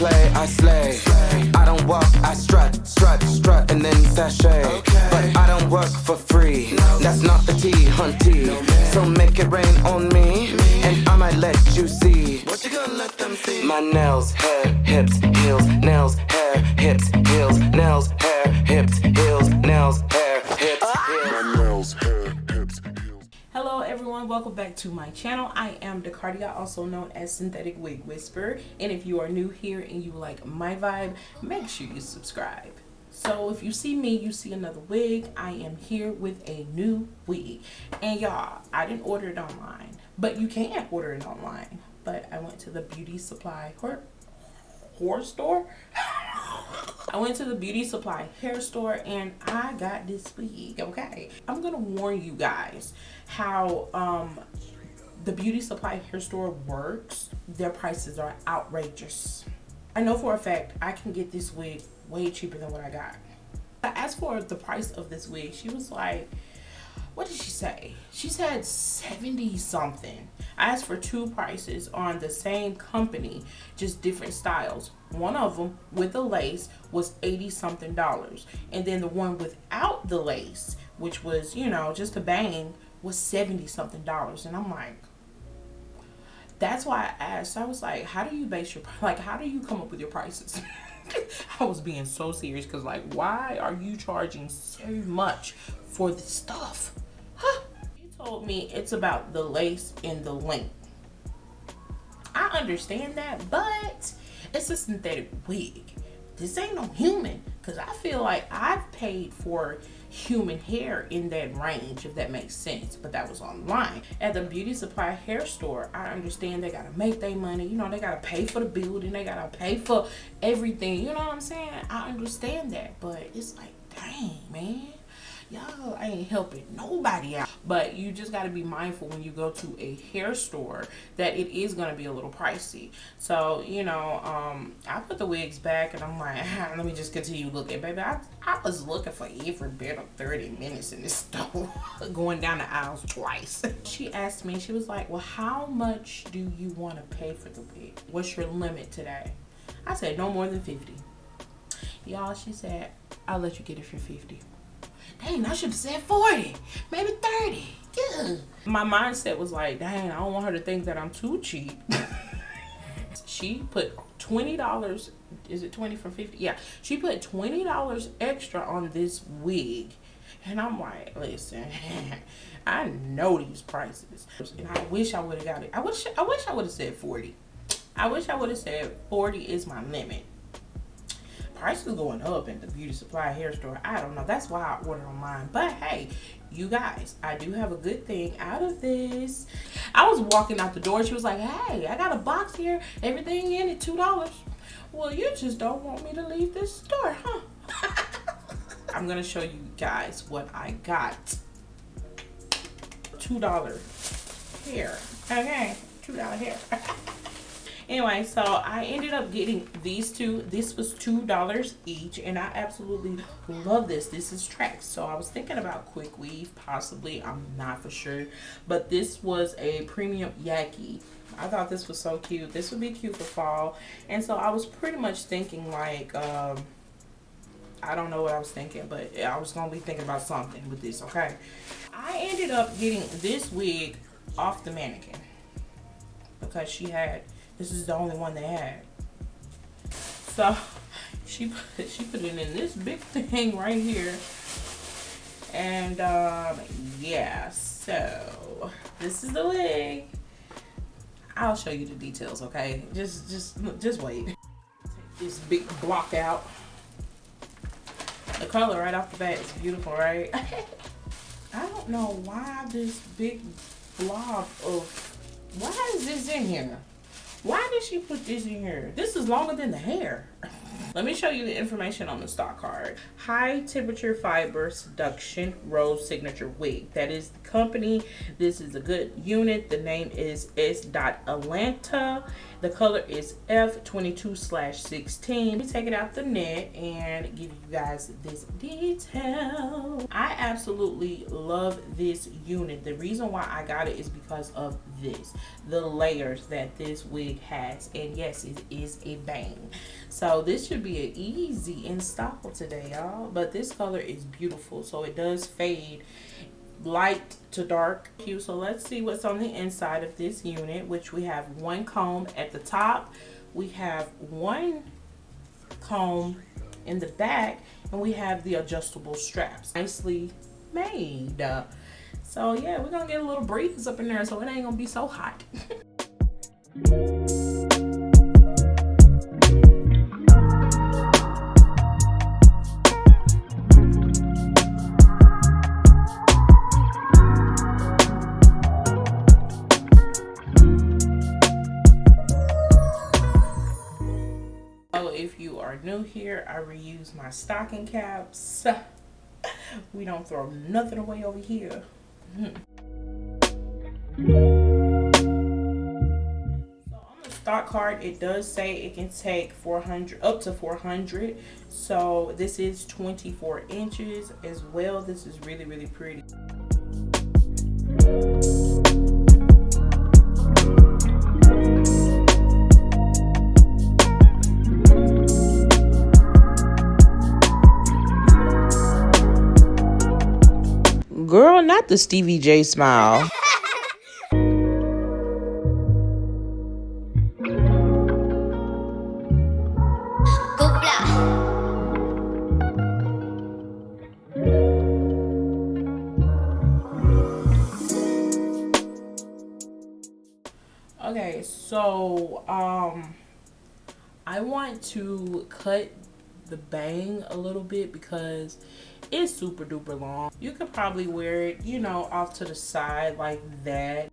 play, I slay. I don't walk, I strut, and then sashay. But I don't work for free, that's not the tea, hunty. So make it rain on me, and I might let you see. What you gonna let them see? My nails, hair, hips, heels, nails, hair, hips, heels, nails, hair, hips, heels, nails, hair, hips, heels. My nails, hair, hips, heels. Hello everyone, welcome back to my channel. I am IAMDACARDIA, also known as Synthetic Wig Whisperer. And if you are new here and you like my vibe, make sure you subscribe. So if you see me, you see another wig. I am here with a new wig. And y'all, I didn't order it online, but you can order it online. But I went to the beauty supply hair store. I went to the beauty supply hair store and I got this wig, okay? I'm gonna warn you guys how the beauty supply hair store works. Their prices are outrageous. I know for a fact I can get this wig way cheaper than what I got. I asked for the price of this wig. She was like, what did she say? She said 70 something. I asked for two prices on the same company, just different styles. One of them with the lace was 80 something dollars. And then the one without the lace, which was, you know, just a bang, was 70 something dollars. And I'm like, that's why I asked. I was like, how do you base your, like, how do you come up with your prices? I was being so serious because, like, why are you charging so much for this stuff? Huh? He told me it's about the lace and the length. I understand that, but it's a synthetic wig. This ain't no human, because I feel like I've paid for human hair in that range, if that makes sense, but that was online. At the beauty supply hair store, I understand they gotta make their money, you know, they gotta pay for the building, they gotta pay for everything, you know what I'm saying? I understand that, but it's like, dang, man, y'all ain't helping nobody out. But you just got to be mindful when you go to a hair store that it is going to be a little pricey. So, you know, I put the wigs back and I'm like, let me just continue looking. Baby, I was looking for every bit of 30 minutes in this store, going down the aisles twice. She asked me, she was like, well, how much do you want to pay for the wig? What's your limit today? I said, no more than 50. Y'all, she said, I'll let you get it for 50. Dang, I should have said 40, maybe 30. Yeah. My mindset was like, dang, I don't want her to think that I'm too cheap. She put $20, is it 20 for 50? Yeah, she put $20 extra on this wig. And I'm like, listen, I know these prices. And I wish I would have got it. I wish I would have said 40. I wish I would have said 40 is my limit. Prices going up at the beauty supply hair store. I don't know. That's why I ordered online. But hey, you guys, I do have a good thing out of this. I was walking out the door. She was like, hey, I got a box here. Everything in it, $2. Well, you just don't want me to leave this store, huh? I'm going to show you guys what I got. $2 hair. Okay, $2 hair. Anyway, so I ended up getting these two. This was $2 each, and I absolutely love this. This is Trax. So I was thinking about quick weave, possibly. I'm not for sure. But this was a premium yaki. I thought this was so cute. This would be cute for fall. And so I was pretty much thinking like, I don't know what I was thinking, but I was going to be thinking about something with this, okay? I ended up getting this wig off the mannequin because she had... This is the only one they had. So she put it in this big thing right here. And yeah, so this is the wig. I'll show you the details, okay? Just wait. Take this big block out. The color right off the bat is beautiful, right? I don't know why this big blob of, why is this in here? Why did she put this in here? This is longer than the hair. Let me show you the information on the stock card. High temperature fiber Seduction Red Signature Wig. That is the company. This is a good unit. The name is S.Atlanta. The color is F22/16. Let me take it out the net and give you guys this detail. I absolutely love this unit. The reason why I got it is because of this, the layers that this wig has. And yes, it is a bang. So this should be an easy install today, y'all. But this color is beautiful. So it does fade light to dark hue. So let's see what's on the inside of this unit, which we have one comb at the top, we have one comb in the back, and we have the adjustable straps. Nicely made. So yeah, we're gonna get a little breeze up in there so it ain't gonna be so hot. If you are new here, I reuse my stocking caps. We don't throw nothing away over here. So on the stock card, it does say it can take 400 up to 400. So this is 24 inches as well. This is really, really pretty. Girl, not the Stevie J smile. Okay, so I want to cut the bang a little bit because it's super duper long. You could probably wear it, you know, off to the side like that.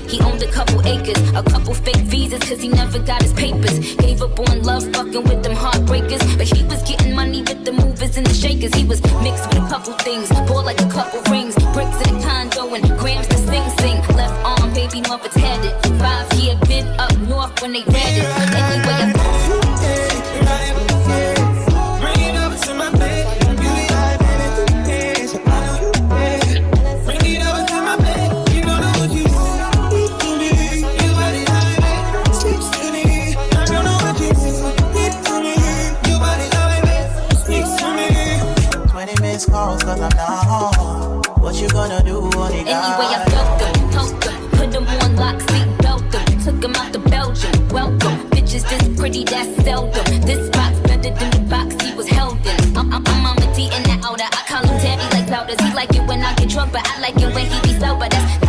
He owned a couple acres, a couple fake visas, cause he never got his papers. Gave up on love, fucking with them heartbreakers. But he was getting money with the movers and the shakers. He was mixed with a couple things, bought like a couple rings, bricks in a condo and grams to sing. Left arm, baby mother tatted. 5-year bid up north when they read it. Anyway, bring it over to my bed. Calls cause I'm not home. What you gonna do on the guy? Anyway, I felt them, poked them, put them on lock, seat belt them, took them out to Belgium. Welcome, bitches this pretty, that's seldom. This box better than the box he was held in. I'm on the D in the outer. I call him Tabby like powders. He like it when I get drunk, but I like it when he be sober. That's